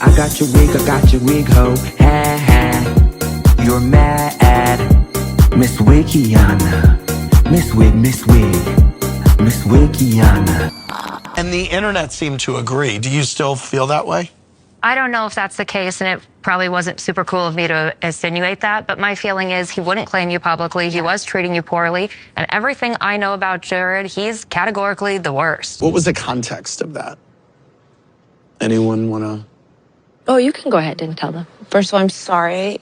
I got your wig, ho. Ha ha. You're mad. Miss Wikiana. Miss Wikiana. And the internet seemed to agree. Do you still feel that way? I don't know if that's the case, and it probably wasn't super cool of me to insinuate that, but my feeling is he wouldn't claim you publicly. He was treating you poorly, and everything I know about Jared, he's categorically the worst. What was the context of that? Anyone want to? Oh, you can go ahead and tell them. First of all, I'm sorry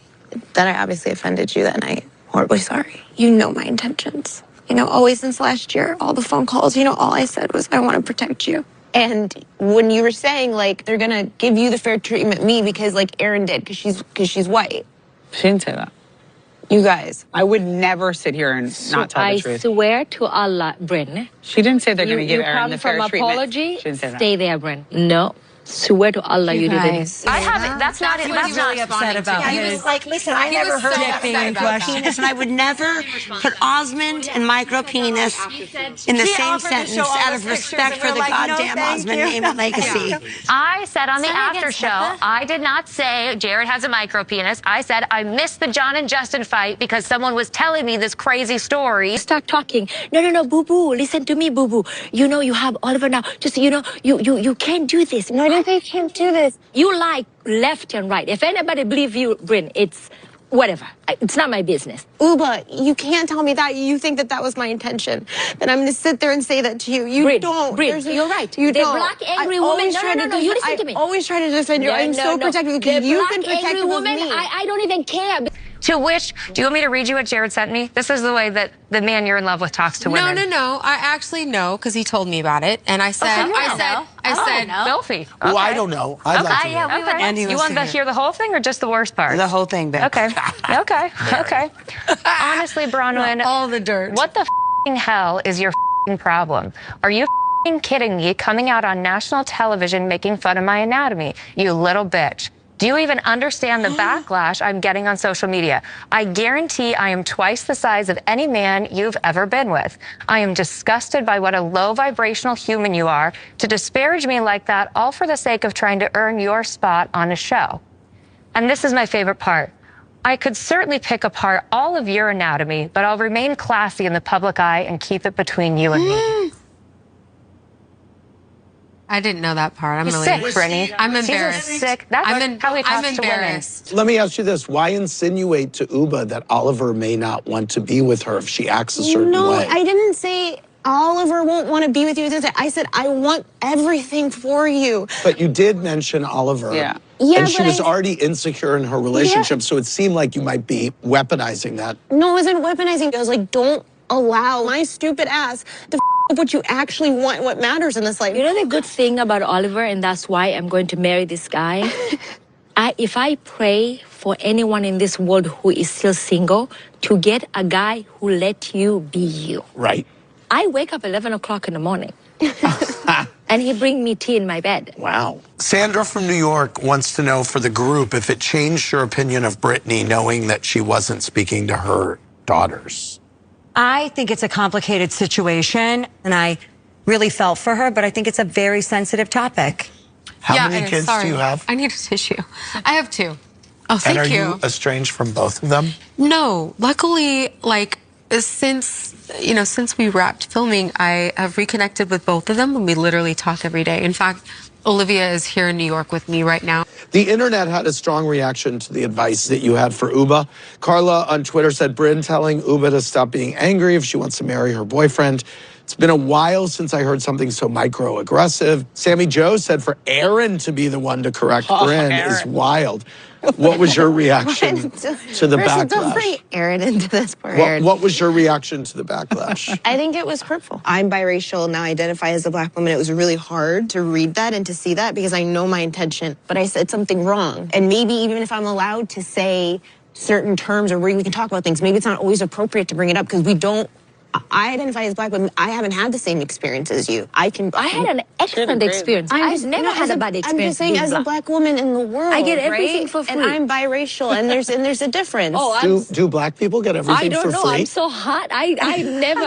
that I obviously offended you that night. Horribly sorry. You know my intentions. You know, always since last year, all the phone calls, you know, all I said was, I want to protect you. And when you were saying, like, they're going to give you the fair treatment, me, because, like, Erin did, because she's white. She didn't say that. You guys. I would never sit here and not tell the truth. I swear to Allah, Bryn. She didn't say they're going to give Erin the fair You come from treatment. apology, She didn't say that. stay there, Bryn. No. Swear to Allah, you didn't. I haven't. That's not it. That's not really upset about He was like, listen, I never heard that micropenis, and I would never put Osmond and micropenis in the same sentence out of respect for the goddamn Osmond name and legacy. I said on the after show, I did not say Jared has a micropenis. I said I missed the John and Justin fight because someone was telling me this crazy story. Start talking. No, boo-boo. Listen to me, boo-boo. You know you have Oliver now. Just, you know, you can't do this. No, I don't think you can't do this. You lie left and right. If anybody believe you, Bryn, it's whatever. It's not my business. Uba, you can't tell me that. You think that that was my intention. That I'm going to sit there and say that to you. You Bryn, don't. Bryn, you're right. You the don't. black angry woman. No. You listen to me. I always try to defend you. I'm so protective because you've been protective of woman, me. I don't even care. To which, do you want me to read you what Jared sent me? This is the way that the man you're in love with talks to women. No. I actually know because he told me about it, and I said, Filthy. Well, I don't know. I'd like to know. Okay. You want to hear the whole thing or just the worst part? The whole thing, babe. Okay. Honestly, Bronwyn, all the dirt. What the hell is your problem? Are you kidding me? Coming out on national television making fun of my anatomy, you little bitch. Do you even understand the backlash I'm getting on social media? I guarantee I am twice the size of any man you've ever been with. I am disgusted by what a low vibrational human you are to disparage me like that, all for the sake of trying to earn your spot on a show. And this is my favorite part. I could certainly pick apart all of your anatomy, but I'll remain classy in the public eye and keep it between you and me. I didn't know that part. You're sick, Brittany. I'm embarrassed. She's sick. That's how he talks to women. Let me ask you this. Why insinuate to Uba that Oliver may not want to be with her if she acts a certain way? No, I didn't say Oliver won't want to be with you. I said, I want everything for you. But you did mention Oliver. Yeah. And she was already insecure in her relationship, so it seemed like you might be weaponizing that. No, it wasn't weaponizing. I was like, don't allow my stupid ass to what you actually want, what matters in this life. You know the good thing about Oliver, and that's why I'm going to marry this guy? If I pray for anyone in this world who is still single to get a guy who let you be you. Right. I wake up 11 o'clock in the morning. And he bring me tea in my bed. Wow. Sandra from New York wants to know for the group if it changed your opinion of Brittany knowing that she wasn't speaking to her daughters. I think it's a complicated situation, and I really felt for her, but I think it's a very sensitive topic. How many kids do you have? I need a tissue. I have 2. Oh, thank you. And you. are you estranged from both of them? No. Luckily, like, since we wrapped filming, I have reconnected with both of them, and we literally talk every day. In fact, Olivia is here in New York with me right now. The internet had a strong reaction to the advice that you had for Uba. Carla on Twitter said, Bryn telling Uba to stop being angry if she wants to marry her boyfriend. It's been a while since I heard something so microaggressive. Sammy Joe said for Erin to be the one to correct Bryn is wild. What was your reaction to the backlash? Don't bring Erin into this. What was your reaction to the backlash? I think it was hurtful. I'm biracial, now identify as a black woman. It was really hard to read that and to see that because I know my intention, but I said something wrong. And maybe even if I'm allowed to say certain terms or we can talk about things, maybe it's not always appropriate to bring it up because we don't. I identify as black women. I haven't had the same experience as you. I had an excellent experience. I've never had a bad experience. I'm just saying, as a black woman in the world, I get everything for free. And I'm biracial, and there's a difference. Do black people get everything for free? I don't know. I'm so hot. I never.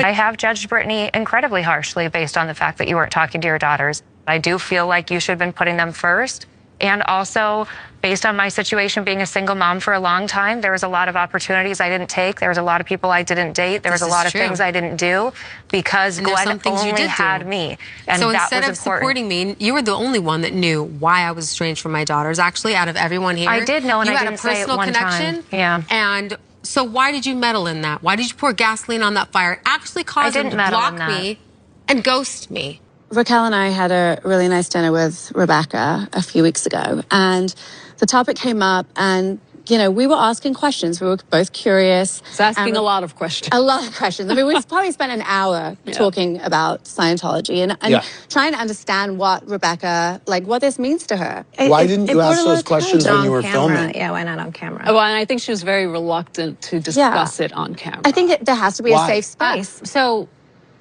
I have judged Brittany incredibly harshly based on the fact that you weren't talking to your daughters. I do feel like you should have been putting them first. And also, based on my situation being a single mom for a long time, there was a lot of opportunities I didn't take. There was a lot of people I didn't date. There was a lot of things I didn't do because Glenn only had me. And so that instead was of supporting me, you were the only one that knew why I was estranged from my daughters. Actually, out of everyone here, I did know, and you I had didn't a personal say it one connection. time. Yeah. And so why did you meddle in that? Why did you pour gasoline on that fire? It actually caused them to block me and ghost me. Raquel and I had a really nice dinner with Rebecca a few weeks ago, and the topic came up, and we were asking questions. We were both curious. It's asking a lot of questions. A lot of questions. I mean, we've probably spent an hour talking about Scientology and trying to understand what Rebecca, what this means to her. Why didn't you ask those questions when you were filming? Yeah, why not on camera? Well, and I think she was very reluctant to discuss it on camera. I think there has to be a safe space. So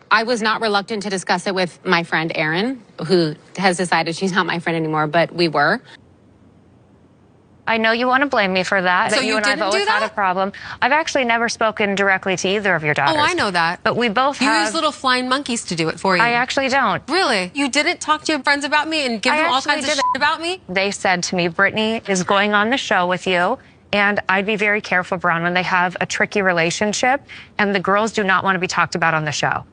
I was not reluctant to discuss it with my friend Erin, who has decided she's not my friend anymore, but we were. I know you want to blame me for that. So but you and I have always had a problem. I've actually never spoken directly to either of your daughters. Oh, I know that. But we both You have... use little flying monkeys to do it for you. I actually don't. Really? You didn't talk to your friends about me and give them all kinds of shit about me? They said to me, Brittany is going on the show with you, and I'd be very careful, Braun, when they have a tricky relationship, and the girls do not want to be talked about on the show.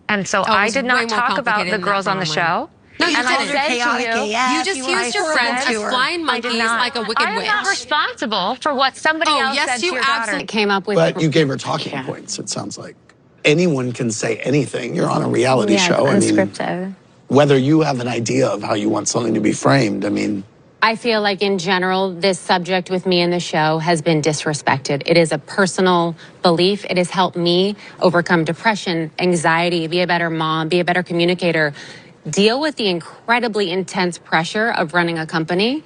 And so I did not talk about the girls on the show. No, you and didn't. I said to you, you just used your friends as flying monkeys like a wicked I witch. am not responsible for what somebody else said to your daughter. Came up with. But you gave her talking points, it sounds like. Anyone can say anything. You're on a reality show. It's unscripted. Whether you have an idea of how you want something to be framed, I mean... I feel like in general, this subject with me in the show has been disrespected. It is a personal belief. It has helped me overcome depression, anxiety, be a better mom, be a better communicator, deal with the incredibly intense pressure of running a company.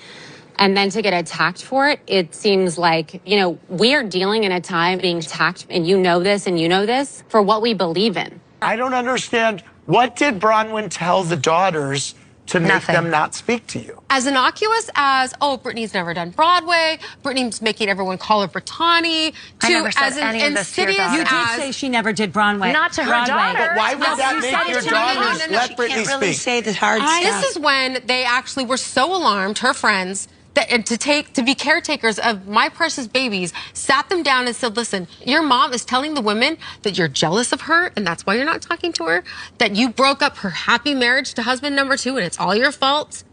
And then to get attacked for it, it seems like, we are dealing in a time being attacked, and you know this and you know this, for what we believe in. I don't understand. What did Bronwyn tell the daughters to make them not speak to you? As innocuous as, oh, Brittany's never done Broadway, Brittany's making everyone call her Brittany, to as insidious as... You did say she never did Broadway. Not to her daughter. But why would that make your daughters let Brittany Can't really speak? say the hard stuff. This is when they actually were so alarmed, her friends, that to be caretakers of my precious babies, sat them down and said, listen, your mom is telling the women that you're jealous of her, and that's why you're not talking to her, that you broke up her happy marriage to husband number 2, and it's all your fault.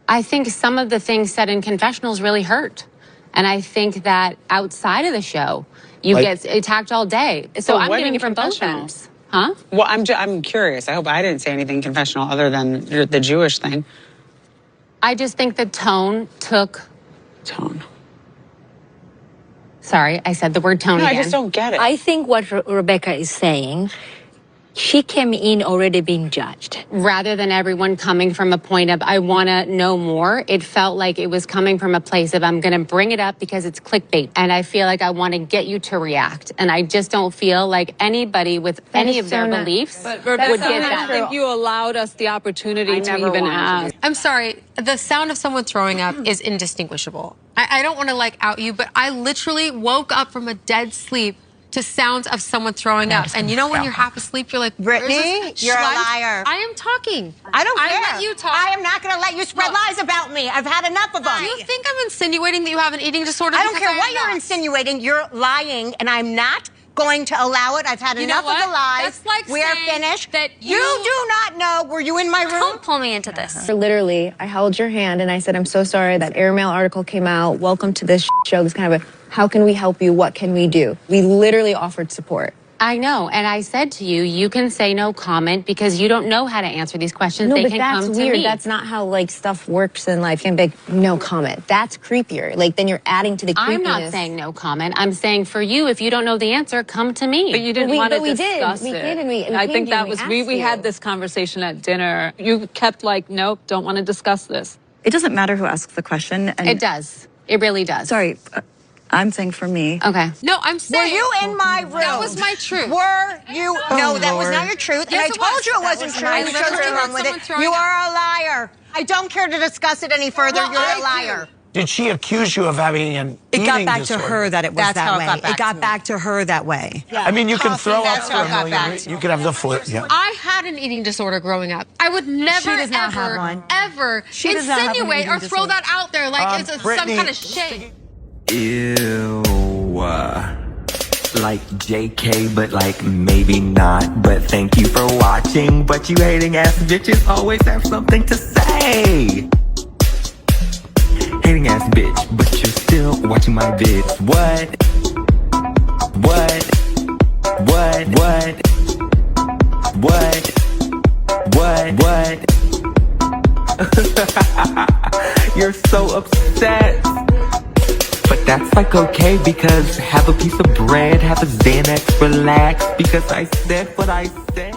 I think some of the things said in confessionals really hurt. And I think that outside of the show, you get attacked all day. So I'm getting it from both ends. Huh? Well, I'm curious. I hope I didn't say anything confessional other than the Jewish thing. I just think the tone took... Tone. Sorry, I said the word tone again. I just don't get it. I think what Rebecca is saying, she came in already being judged. Rather than everyone coming from a point of, I want to know more, it felt like it was coming from a place of, I'm going to bring it up because it's clickbait. And I feel like I want to get you to react. And I just don't feel like anybody with any of their beliefs would get that. I think you allowed us the opportunity to even ask. I'm sorry, the sound of someone throwing up is indistinguishable. I don't want to out you, but I literally woke up from a dead sleep to sounds of someone throwing up. And you know when you're half asleep, you're like, Brittany, you're a liar. I am talking. I don't care. I let you talk. I am not going to let you spread lies about me. I've had enough of them. Do you think I'm insinuating that you have an eating disorder? I don't care what you're insinuating. You're lying, and I'm not going to allow it. I've had enough of the lies. That's like we are finished. That you do not know. Were you in my room? Don't pull me into this. Literally, I held your hand and I said, I'm so sorry that airmail article came out. Welcome to this show. This kind of a, how can we help you? What can we do? We literally offered support. I know, and I said to you, you can say no comment because you don't know how to answer these questions. No, they but can that's come to weird. me. That's not how stuff works in life. You can be like, no comment. That's creepier. Then you're adding to the creepiness. I'm not saying no comment. I'm saying for you, if you don't know the answer, come to me. But you didn't want to discuss it. We did, and we I think that we was asked we had this conversation at dinner. You kept nope, don't want to discuss this. It doesn't matter who asks the question. And it does. It really does. Sorry. I'm saying for me. Okay. No, I'm saying. Were you in my room? That was my truth. Were you? No, that was not your truth. Yes, and I told you it wasn't true. I You chose to literally run with heard it. someone You throwing are a liar. I don't care to discuss it any further. Well, You're I a liar. do. Did she accuse you of having an eating got back disorder? to her that it was That's that how it way. got back It got to me. back to her that way. I mean, you can Coffee, throw up that's for how a it got million. back to You could have the flu. Yeah. I had an eating disorder growing up. I would never, does not have ever, one. ever She does not have an insinuate eating or throw disorder. that out there like it's some Brittany, kind of shame. Ew. Like JK, but like maybe not. But thank you for watching. But you hating ass bitches always have something to say. Hating ass bitch, but you're still watching my vids. What? What? What? You're so upset. But that's like okay, because have a piece of bread, have a Xanax, relax, because I said what I said.